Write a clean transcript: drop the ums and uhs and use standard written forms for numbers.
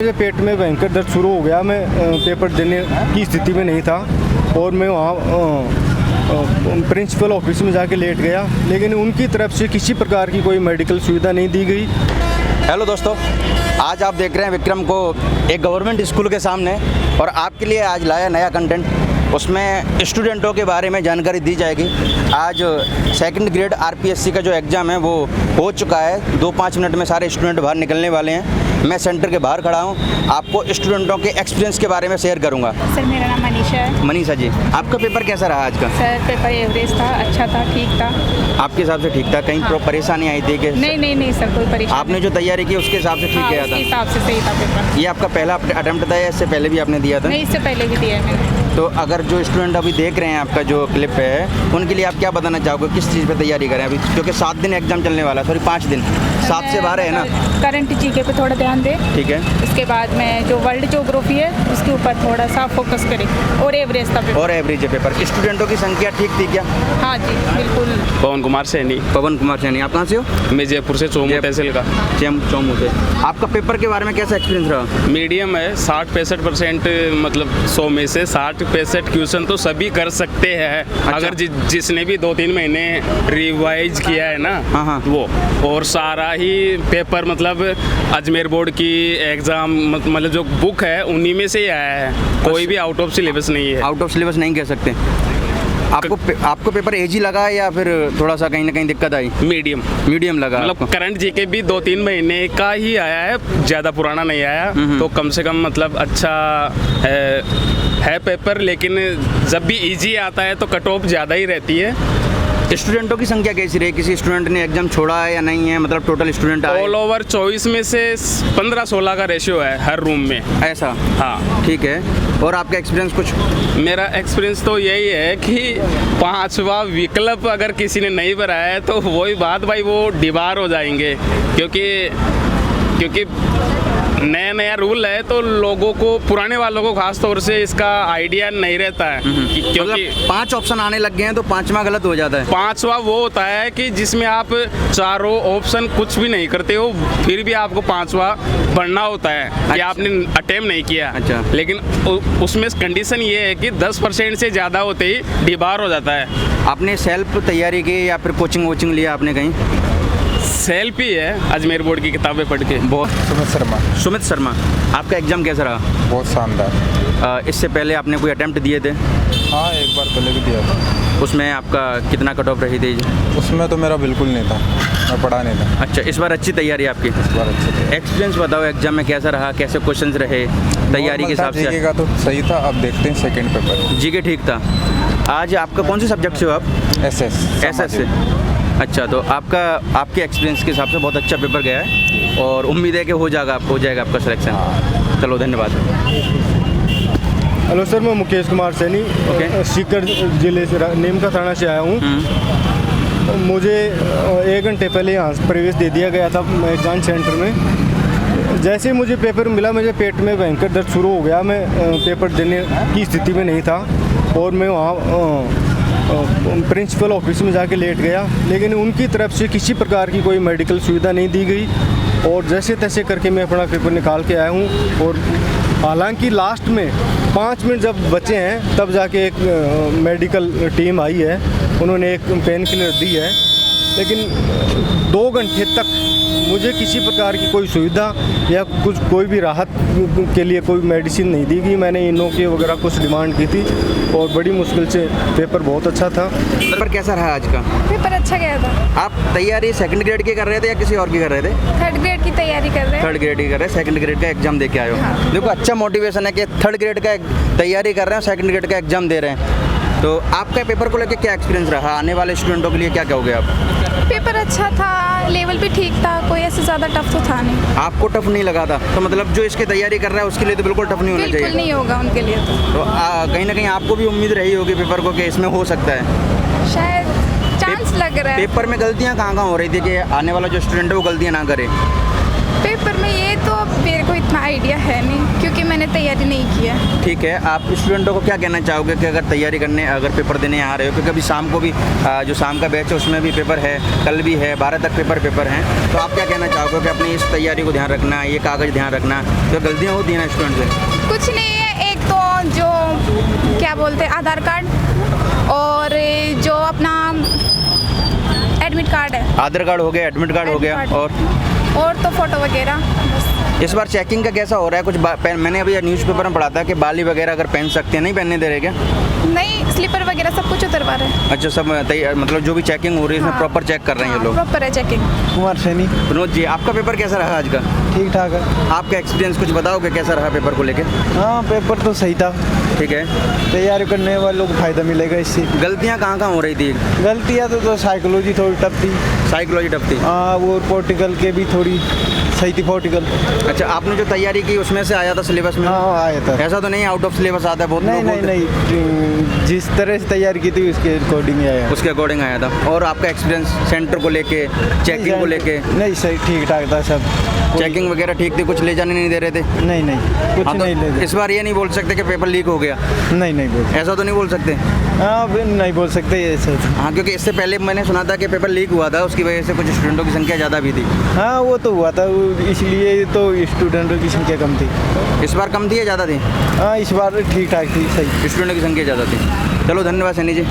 मेरे पेट में भयंकर दर्द शुरू हो गया। मैं पेपर देने की स्थिति में नहीं था और मैं वहाँ प्रिंसिपल ऑफिस में जाके लेट गया, लेकिन उनकी तरफ से किसी प्रकार की कोई मेडिकल सुविधा नहीं दी गई। हेलो दोस्तों, आज आप देख रहे हैं विक्रम को एक गवर्नमेंट स्कूल के सामने, और आपके लिए आज लाया नया कंटेंट। उसमें स्टूडेंटों के बारे में जानकारी दी जाएगी। आज सेकंड ग्रेड आरपीएससी का जो एग्ज़ाम है वो हो चुका है। 2-5 मिनट में सारे स्टूडेंट बाहर निकलने वाले हैं। मैं सेंटर के बाहर खड़ा हूँ, आपको स्टूडेंटों के एक्सपीरियंस के बारे में शेयर करूँगा। सर, मेरा नाम मनीषा है। मनीषा जी, आपका पेपर कैसा रहा आज का? सर, पेपर एवरेज था, अच्छा था, ठीक था। आपके हिसाब से ठीक था? कहीं परेशानी आई थी कि? नहीं सर, कोई परेशानी। आपने जो तैयारी की उसके हिसाब से ठीक गया था? उसके हिसाब से सही था पेपर। ये आपका पहला अटेम्प्ट था या इससे पहले भी आपने दिया था? नहीं, इससे पहले भी दिया है मैंने। तो अगर जो स्टूडेंट अभी देख रहे हैं आपका जो क्लिप है, उनके लिए आप क्या बताना चाहोगे, किस चीज़ पे तैयारी करें अभी? क्योंकि 7 दिन एग्जाम चलने वाला है, सॉरी 5 दिन, 7 से 12 है ना? करंट जीके पे थोड़ा ध्यान दें। ठीक है। उसके बाद में जो वर्ल्ड ज्योग्राफी है उसके ऊपर थोड़ा सा फोकस करें। और एवरेज था पेपर। और एवरेज है पेपर। स्टूडेंटों की संख्या ठीक थी क्या? हाँ जी, बिल्कुल। पवन कुमार सैनी। पवन कुमार सैनी, आप कहाँ से हो? मैं जयपुर से, चौमू तहसील का। चौमू से। आपका पेपर के बारे में कैसा एक्सपीरियंस रहा? मीडियम है, 60-65%, मतलब 100 में से 60-65 क्वेश्चन तो सभी कर सकते हैं। अच्छा। अगर जिसने भी 2-3 महीने रिवाइज किया है ना, हाँ। वो और सारा ही पेपर, मतलब अजमेर बोर्ड की एग्जाम, मतलब जो बुक है उन्हीं में से ही आया है। कोई भी आउट ऑफ सिलेबस नहीं है। आउट ऑफ सिलेबस नहीं कह सकते। आपको पेपर इजी लगा या फिर थोड़ा सा कहीं ना कहीं दिक्कत आई? मीडियम लगा। मतलब करंट जीके भी 2-3 महीने का ही आया है, ज़्यादा पुराना नहीं आया। तो कम से कम मतलब अच्छा है पेपर। लेकिन जब भी इजी आता है तो कट ऑफ ज़्यादा ही रहती है। स्टूडेंटों की संख्या कैसी रही? किसी स्टूडेंट ने एग्जाम छोड़ा है या नहीं है? मतलब टोटल स्टूडेंट आए? ऑल ओवर 24 में से 15-16 का रेशियो है हर रूम में। ऐसा? हाँ, ठीक है। और आपका एक्सपीरियंस कुछ? मेरा एक्सपीरियंस तो यही है कि 5वां विकल्प अगर किसी ने नहीं भरा है तो वही बात भाई, वो डिबार हो जाएंगे। क्योंकि नया रूल है तो लोगों को, पुराने वालों को खास तौर से इसका आइडिया नहीं रहता है। क्योंकि मतलब 5 ऑप्शन आने लग गए हैं तो 5वां गलत हो जाता है। 5वां वो होता है कि जिसमें आप चारों ऑप्शन कुछ भी नहीं करते हो, फिर भी आपको 5वां भरना होता है। अच्छा। कि आपने अटेम्प्ट नहीं किया। अच्छा। लेकिन उसमें कंडीशन ये है कि 10% से ज़्यादा होते ही डिबार हो जाता है। आपने सेल्फ तैयारी की या फिर कोचिंग लिया आपने कहीं? सेल्फ ही है, अजमेर बोर्ड की किताबें पढ़ के। बहुत। सुमित शर्मा, आपका एग्जाम कैसा रहा? बहुत शानदार। इससे पहले आपने कोई अटेम्प्ट दिए थे? हाँ, एक बार पहले भी दिया था। उसमें आपका कितना कट ऑफ रही थी? उसमें तो मेरा बिल्कुल नहीं था, मैं पढ़ा नहीं था। अच्छा, इस बार अच्छी तैयारी आपकी? इस बार अच्छी थी। एक्सपीरियंस बताओ, एग्जाम में कैसा रहा, कैसे क्वेश्चंस रहे तैयारी के हिसाब से? जीके का तो सही था, अब देखते हैं सेकंड पेपर। जीके ठीक था। आज आपका कौन से सब्जेक्ट से हो आप? एसएस से। अच्छा, तो आपके एक्सपीरियंस के हिसाब से बहुत अच्छा पेपर गया है और उम्मीद है कि हो जाएगा आपका सिलेक्शन। चलो, धन्यवाद। हेलो सर, मैं मुकेश कुमार सैनी, सीकर जिले से, नीम का थाना से आया हूँ। मुझे 1 घंटे पहले यहाँ प्रवेश दे दिया गया था एग्जाम सेंटर में। जैसे ही मुझे पेपर मिला, मुझे पेट में भयंकर दर्द शुरू हो गया। मैं पेपर देने की स्थिति में नहीं था और मैं वहाँ प्रिंसिपल ऑफिस में जाके लेट गया, लेकिन उनकी तरफ से किसी प्रकार की कोई मेडिकल सुविधा नहीं दी गई। और जैसे तैसे करके मैं अपना पेपर निकाल के आया हूँ। और हालांकि लास्ट में 5 मिनट जब बचे हैं तब जाके एक मेडिकल टीम आई है, उन्होंने एक पेन किलर दी है, लेकिन 2 घंटे तक मुझे किसी प्रकार की कोई सुविधा या कोई भी राहत के लिए कोई मेडिसिन नहीं दी गई। मैंने इनो के वगैरह कुछ डिमांड की थी और बड़ी मुश्किल से पेपर बहुत अच्छा था। पेपर कैसा रहा आज का? पेपर अच्छा गया था। आप तैयारी सेकंड ग्रेड की कर रहे थे या किसी और की कर रहे थे? 3rd ग्रेड की तैयारी कर रहे हैं। 3rd ग्रेड की कर रहे हैं, सेकंड ग्रेड का एग्जाम दे के आए हो। देखो, अच्छा मोटिवेशन है कि 3rd ग्रेड का तैयारी कर रहे हैं, 2nd ग्रेड का एग्जाम दे रहे हैं। तो आपका पेपर को लेकर क्या एक्सपीरियंस रहा? आने वाले स्टूडेंटों के लिए क्या कहोगे आप? पेपर अच्छा था, लेवल भी ठीक था, कोई ऐसे ज़्यादा टफ तो था नहीं। आपको टफ नहीं लगा था? तो मतलब जो इसकी तैयारी कर रहा है उसके लिए तो बिल्कुल टफ नहीं होना चाहिए। बिल्कुल नहीं होगा उनके लिए तो कहीं ना कहीं आपको भी उम्मीद रही होगी पेपर को कि इसमें हो सकता है, शायद चांस लग रहा है। पेपर में गलतियाँ कहाँ हो रही थी कि आने वाला जो स्टूडेंट है वो गलतियाँ ना करे? पेपर में ये तो मेरे को इतना आइडिया है नहीं, क्योंकि मैंने तैयारी तैयारी नहीं की है। ठीक है, आप स्टूडेंटों को क्या कहना चाहोगे कि अगर तैयारी करने अगर पेपर देने आ रहे हो, क्योंकि अभी शाम को भी जो शाम का बैच है उसमें भी पेपर है, कल भी है, 12 तक पेपर हैं, तो आप क्या कहना चाहोगे कि अपनी इस तैयारी को ध्यान रखना, ये कागज़ ध्यान रखना, तो गलतियाँ होती हैं ना स्टूडेंट से? कुछ नहीं है, एक तो जो क्या बोलते हैं आधार कार्ड और जो अपना एडमिट कार्ड है, आधार कार्ड हो गया, एडमिट कार्ड हो गया, और तो फोटो वगैरह बस। इस बार चेकिंग का कैसा हो रहा है? कुछ मैंने अभी न्यूज़पेपर में पढ़ा था कि बाली वगैरह अगर पहन सकते हैं, नहीं पहनने दे रहे क्या? नहीं, स्लीपर वगैरह सब कुछ उतरवा रहे हैं। अच्छा, सब मतलब जो भी चेकिंग हो रही है इसमें हाँ। प्रॉपर चेक कर रहे हैं ये लोग। प्रॉपर है चेकिंग। कुमार सैनी। विनोद जी, आपका पेपर कैसा रहा आज का? ठीक ठाक है। आपका एक्सपीरियंस कुछ बताओगे कैसा रहा पेपर को लेके? हाँ, पेपर तो सही था। ठीक है, तैयारी करने वालों को फ़ायदा मिलेगा इससे। गलतियाँ कहाँ कहाँ हो रही थी? गलतियाँ तो साइकोलॉजी थोड़ी टफ थी। साइकोलॉजी टफ थी। हाँ, वो पोर्टिकल के भी थोड़ी सही थी, पोर्टिकल। अच्छा, आपने जो तैयारी की उसमें से आया था सिलेबस में? हाँ, आया था। ऐसा तो नहीं आउट ऑफ सिलेबस आता है बहुत नहीं लोग नहीं बोलते हैं। नहीं, जिस तरह से तैयारी की थी उसके अकॉर्डिंग आया। उसके अकॉर्डिंग आया था। और आपका एक्सपीरियंस सेंटर को लेके, चेकिंग को लेके? नहीं, सही ठीक ठाक था सब। चेकिंग वगैरह ठीक थी, कुछ ले जाने नहीं दे रहे थे? नहीं नहीं, कुछ हाँ, तो नहीं ले। इस बार ये नहीं बोल सकते कि पेपर लीक हो गया? नहीं नहीं बोल। ऐसा तो नहीं बोल सकते? हाँ, अब नहीं बोल सकते ऐसा। हाँ, क्योंकि इससे पहले मैंने सुना था कि पेपर लीक हुआ था, उसकी वजह से कुछ स्टूडेंटों की संख्या ज़्यादा भी थी। हाँ, वो तो हुआ था, इसलिए तो स्टूडेंटों की संख्या कम थी। इस बार कम थी या ज़्यादा थी? हाँ, इस बार ठीक ठाक थी, सही। स्टूडेंटों की संख्या ज़्यादा थी। चलो, धन्यवाद सैनी जी।